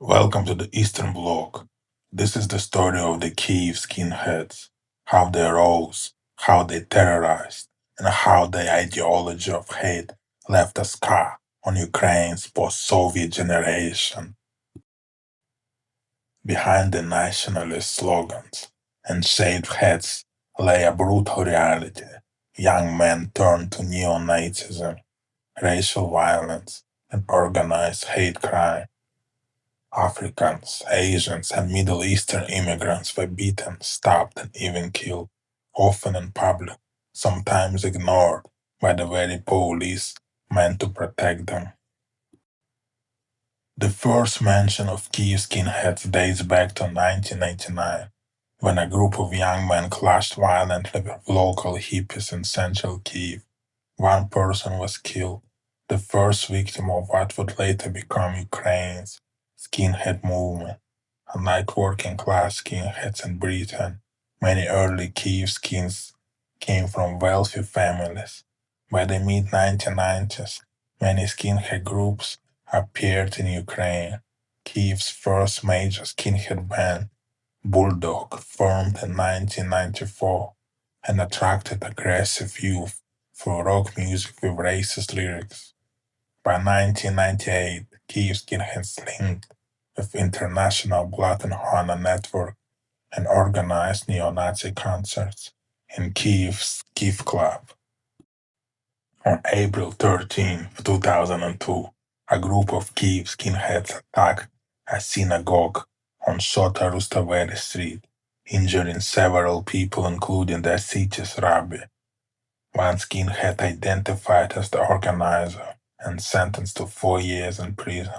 Welcome to the Eastern Bloc. This is the story of the Kiev skinheads, how they rose, how they terrorized, and how the ideology of hate left a scar on Ukraine's post-Soviet generation. Behind the nationalist slogans and shaved heads lay a brutal reality. Young men turned to neo-Nazism, racial violence, and organized hate crime. Africans, Asians, and Middle Eastern immigrants were beaten, stabbed, and even killed, often in public, sometimes ignored by the very police meant to protect them. The first mention of Kiev skinheads dates back to 1999, when a group of young men clashed violently with local hippies in central Kiev. One person was killed, the first victim of what would later become Ukraine's skinhead movement. Unlike working-class skinheads in Britain, many early Kiev skins came from wealthy families. By the mid-1990s, many skinhead groups appeared in Ukraine. Kiev's first major skinhead band, Bulldog, formed in 1994 and attracted aggressive youth through rock music with racist lyrics. By 1998, Kiev skinheads linked with international Blood and Honor network and organized neo-Nazi concerts in Kiev's Kiev Club. On April 13, 2002, a group of Kiev skinheads attacked a synagogue on Shota Rustaveli Street, injuring several people including their city's rabbi. One skinhead identified as the organizer and sentenced to 4 years in prison,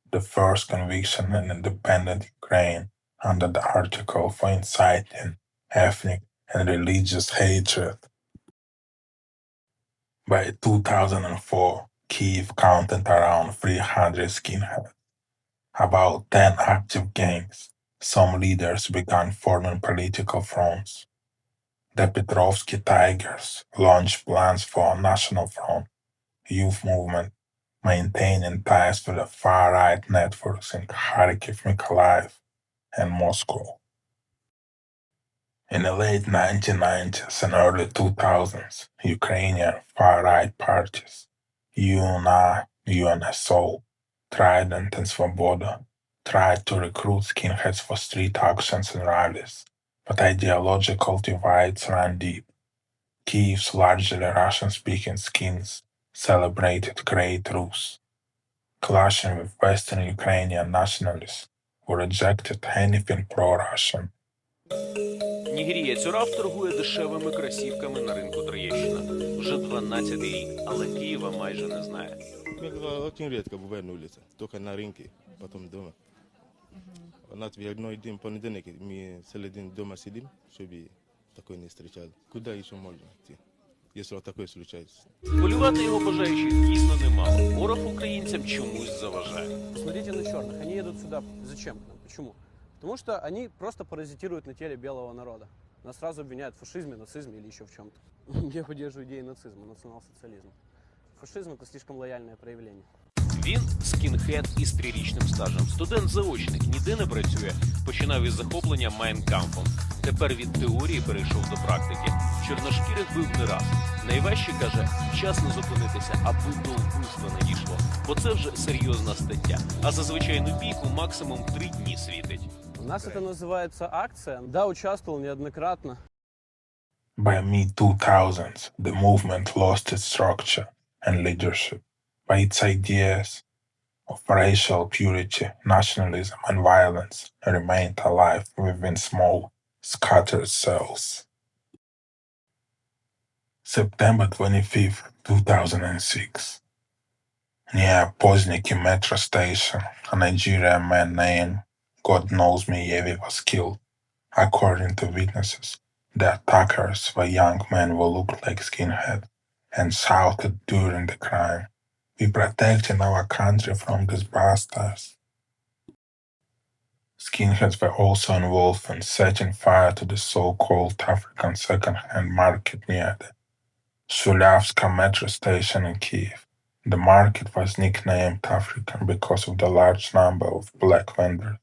the first conviction in independent Ukraine under the article for inciting ethnic and religious hatred. By 2004, Kiev counted around 300 skinheads, about 10 active gangs. Some leaders began forming political fronts. The Petrovsky Tigers launched plans for a national front, youth movement, maintaining ties with the far-right networks in Kharkiv, Mykolaiv, and Moscow. In the late 1990s and early 2000s, Ukrainian far-right parties, UNA, UNSO, Trident, and Svoboda, tried to recruit skinheads for street actions and rallies, but ideological divides ran deep. Kiev's largely Russian-speaking skins celebrated Great Rus, clashing with Western Ukrainian nationalists who rejected anything pro-Russian. Нігерієць Урав торгує дешевими кросівками на ринку Троєщина. Вже 12-й рік, але Києва майже не знає. Очень редко бываю на улице, только на рынке, потом дома. У нас в одной день понедельник мы целый день дома сидим, чтобы такое не встречали. Куда еще можно идти, если вот такое случается? Полювати його бажаючих дійсно немало. Ворог українцям чомусь заважає. Смотрите на черных. Они едут сюда. Зачем к нам? Почему? Потому что они просто паразитируют на теле белого народа. Нас сразу обвиняют в фашизме, нацизме или еще в чем-то. Я поддерживаю идеи нацизма, национал-социализма. Фашизм — это слишком лояльное проявление. Він скінхед із 3-річним стажем. Студент-заочник, ніде не працює. Починав із захоплення майнкампом. Тепер від теорії перейшов до практики. Чорношкірих бив не раз. Найважче, каже, вчасно зупинитися, аби до вбивства не дійшло. Бо це вже серйозна стаття. А за звичайну бійку максимум 3 дні світить. У нас это называется акция. Да, участвовал неоднократно. By mid-2000s, the movement lost its structure and leadership, but its ideas of racial purity, nationalism, and violence remained alive within small, scattered cells. September 25, 2006. Near Pozniki metro station, a Nigerian man named God Knows Me Yevi was killed. According to witnesses, the attackers were young men who looked like skinheads and shouted during the crime, "We protecting our country from these bastards." Skinheads were also involved in setting fire to the so-called African second-hand market near the Sulyavska metro station in Kiev. The market was nicknamed African because of the large number of black vendors.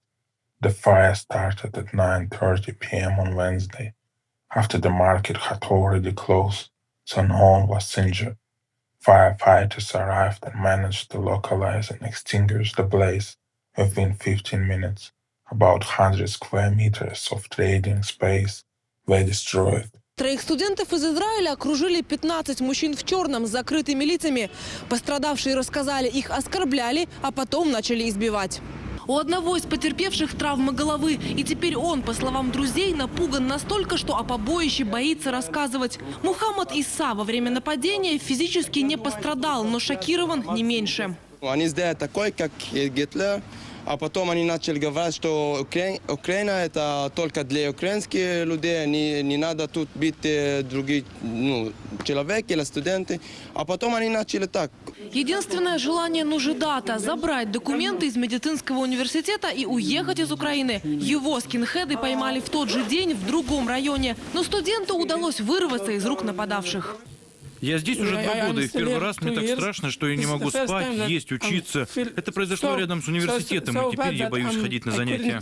The fire started at 9:30 p.m. on Wednesday, after the market had already closed, so no one was injured. Firefighters arrived and managed to localize and extinguish the blaze within 15 minutes. About 100 square meters of trading space were destroyed. Троих студентов из Израиля окружили 15 мужчин в черном с закрытыми лицами. Пострадавшие рассказали, их оскорбляли, а потом начали избивать. У одного из потерпевших травмы головы, и теперь он, по словам друзей, напуган настолько, что о побоище боится рассказывать. Мухаммад Иса во время нападения физически не пострадал, но шокирован не меньше. Они сделали такой, как Гитлер, а потом они начали говорить, что Украина это только для украинских людей, не надо тут бить других человек или студенты. А потом они начали так. Единственное желание Нужидата – забрать документы из медицинского университета и уехать из Украины. Его скинхеды поймали в тот же день в другом районе. Но студенту удалось вырваться из рук нападавших. Я здесь уже 2 года, и в первый раз мне так страшно, что я не могу спать, есть, учиться. Это произошло рядом с университетом, и теперь я боюсь ходить на занятия.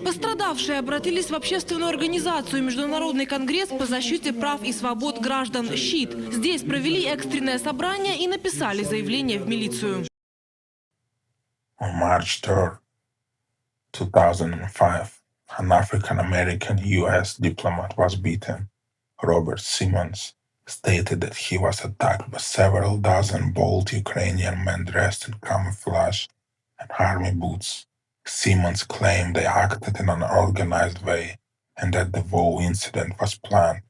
Пострадавшие обратились в общественную организацию «Международный конгресс по защите прав и свобод граждан ЩИТ». Здесь провели экстренное собрание и написали заявление в милицию. On March 3, 2005, an African-American U.S. diplomat was beaten. Robert Simmons stated that he was attacked by several dozen bold Ukrainian men dressed in camouflage and army boots. Simmons claimed they acted in an organized way and that the whole incident was planned.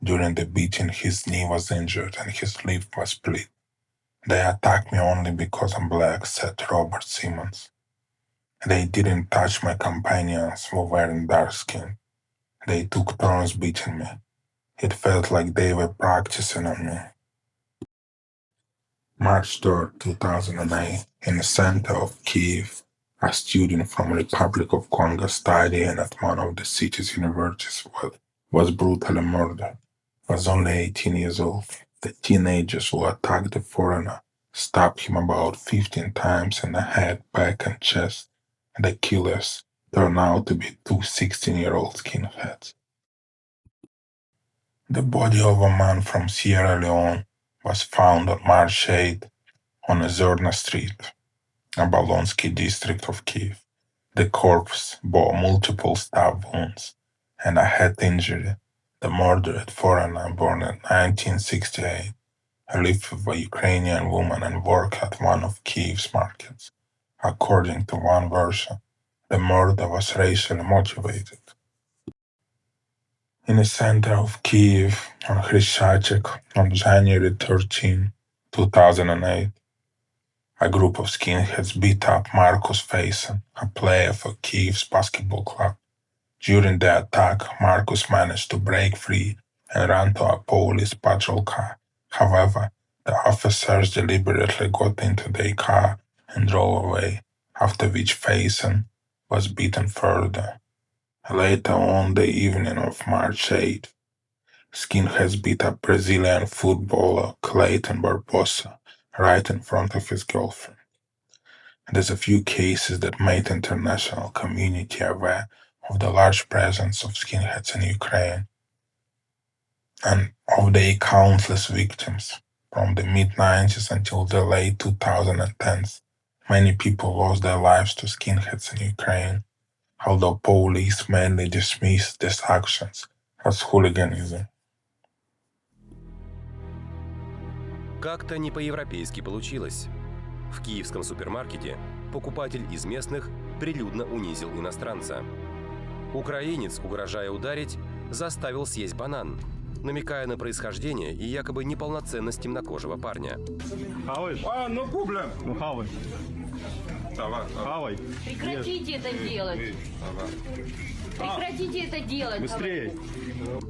During the beating, his knee was injured and his lip was split. They attacked me only because I'm black, said Robert Simmons. They didn't touch my companions who were wearing dark skin. They took turns beating me. It felt like they were practicing on me. March 3, 2008, in the center of Kiev, a student from Republic of Congo studying at one of the city's universities was brutally murdered. He was only 18 years old. The teenagers who attacked the foreigner stabbed him about 15 times in the head, back, and chest. The killers turned out to be two 16-year-old skinheads. The body of a man from Sierra Leone was found on March 8 on Ozerna Street, a Bolonsky district of Kiev. The corpse bore multiple stab wounds and a head injury. The murdered foreigner, born in 1968, lived with a Ukrainian woman and worked at one of Kiev's markets. According to one version, the murder was racially motivated. In the center of Kiev, on Hryshachek, on January 13, 2008, a group of skinheads beat up Markus Faison, a player for Kiev's basketball club. During the attack, Markus managed to break free and ran to a police patrol car. However, the officers deliberately got into their car and drove away, after which Faison was beaten further. Later on the evening of March 8, skinheads beat up Brazilian footballer Clayton Barbosa right in front of his girlfriend. There's a few cases that made the international community aware of the large presence of skinheads in Ukraine and of their countless victims. From the mid-90s until the late 2010s, many people lost their lives to skinheads in Ukraine, although police mainly dismissed these actions as hooliganism. Как-то не по-европейски получилось. В киевском супермаркете покупатель из местных прилюдно унизил иностранца. Украинец, угрожая ударить, заставил съесть банан, намекая на происхождение и якобы неполноценность темнокожего парня. Прекратите это делать! Прекратите это делать! Быстрее!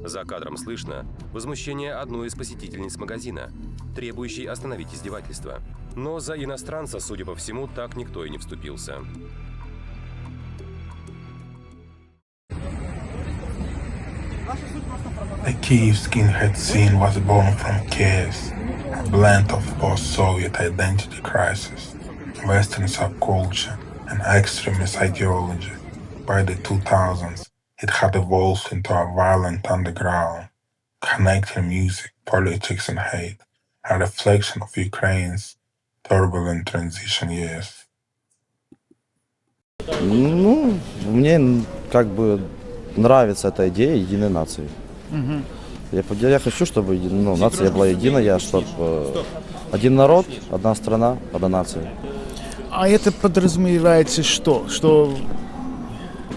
За кадром слышно возмущение одной из посетительниц магазина, требующей остановить издевательство. Но за иностранца, судя по всему, так никто и не вступился. The Kiev skinhead scene was born from chaos a blend of post-Soviet identity crisis, Western subculture, and extremist ideology. By the 2000s, it had evolved into a violent underground, connecting music, politics, and hate, a reflection of Ukraine's turbulent transition years. Ну, мне как бы нравится эта идея единой нации. Я хочу, чтобы нация была единая, чтобы один народ, одна страна, одна нация. А это подразумевается что?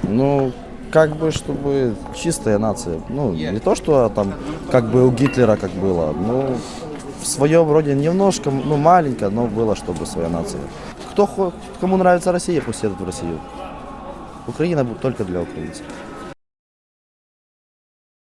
Ну, как бы, чтобы чистая нация. Ну, не то, что там, как бы у Гитлера как было, но в своем роде немножко, маленько, но было, чтобы своя нация. Кому нравится Россия, пусть едут в Россию. Украина будет только для украинцев.